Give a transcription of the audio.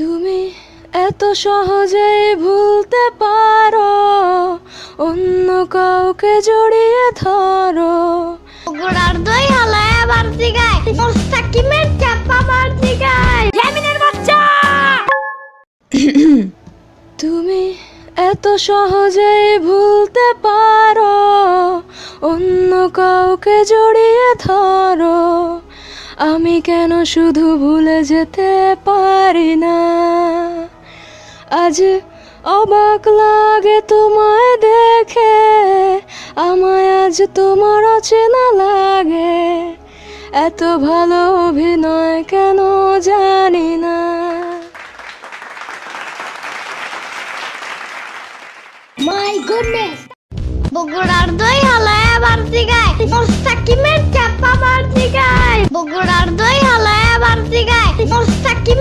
তুমি এত সহজেই ভুলতে পারো, অন্য কাউকে জড়িয়ে ধরো। গোড়ার দই হালায় আবার দিগায়, মোস্তাকিমের চাপা আবার দিগায়। ইয়ামিনের বাচ্চা তুমি এত সহজেই ভুলতে পারো, অন্য কাউকে জড়িয়ে ধরো। আমি কেন শুধু ভুলে যেতে পারি না? আজ অবাক লাগে তোমায় দেখে, আমায় আজ তোমার অচেনা লাগে। এত ভালো অভিনয় কেন জানি না। My goodness. বগুড়ার দই হালায় আবার দিগায়, মোস্তাকিমের চাপা আবার দিগায়। বগুড়ার দই হালায় আবার দিগায়, মোস্তাকিমের